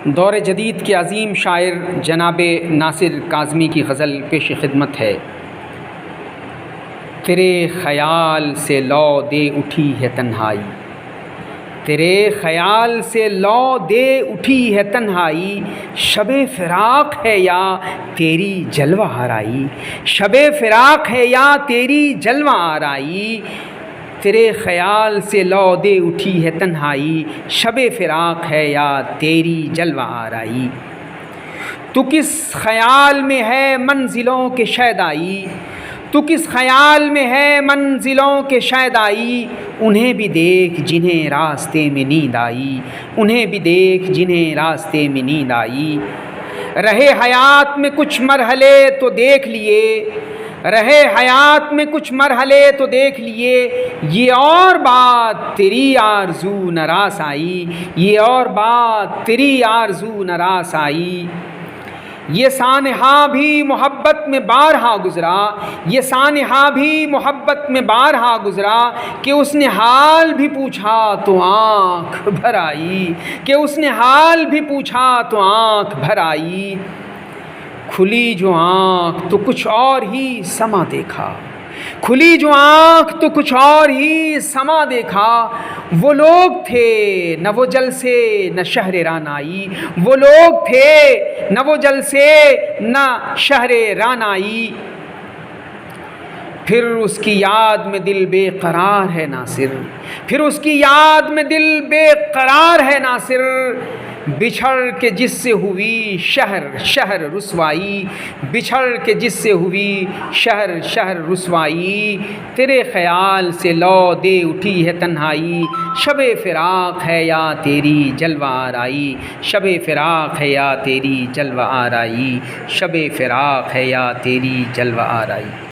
دور جدید کے عظیم شاعر جناب ناصر کاظمی کی غزل پیش خدمت ہے۔ تیرے خیال سے لو دے اٹھی ہے تنہائی، تیرے خیال سے لو دے اٹھی ہے تنہائی، شب فراق ہے یا تیری جلوہ آرائی، شب فراق ہے یا تیری جلوہ آرائی، تیرے خیال سے لو دے اٹھی ہے تنہائی، شب فراق ہے یا تیری جلوہ آرائی، تو کس خیال میں ہے منزلوں کے شیدائی، تو کس خیال میں ہے منزلوں کے شیدائی، انہیں بھی دیکھ جنہیں راستے میں نیند آئی، انہیں بھی دیکھ جنہیں راستے میں نیند آئی، رہے حیات میں کچھ مرحلے تو دیکھ لیے، رہے حیات میں کچھ مرحلے تو دیکھ لیے، یہ اور بات تیری آرزو نہ راس آئی، یہ اور بات تیری آرزو نہ راس آئی، یہ سانحہ بھی محبت میں بارہا گزرا، یہ سانحہ بھی محبت میں بارہا گزرا، کہ اس نے حال بھی پوچھا تو آنکھ بھر آئی، کہ اس نے حال بھی پوچھا تو آنکھ بھر آئی، کھلی جو آنکھ تو کچھ اور ہی سما دیکھا، کھلی جو آنکھ تو کچھ اور ہی سما دیکھا، وہ لوگ تھے نہ وہ جلسے نہ شہر رانائی، وہ لوگ تھے نہ وہ جلسے نہ شہر رانائی، پھر اس کی یاد میں دل بے قرار ہے ناصر، پھر اس کی یاد میں دل بے قرار ہے ناصر، بچھڑ کے جس سے ہوئی شہر شہر رسوائی، بچھڑ کے جس سے ہوئی شہر شہر رسوائی، تیرے خیال سے لو دے اٹھی ہے تنہائی، شب فراق ہے یا تیری جلوہ آرائی، شب فراق ہے یا تیری جلوہ آرائی، شب فراق ہے یا تیری جلوہ آرائی۔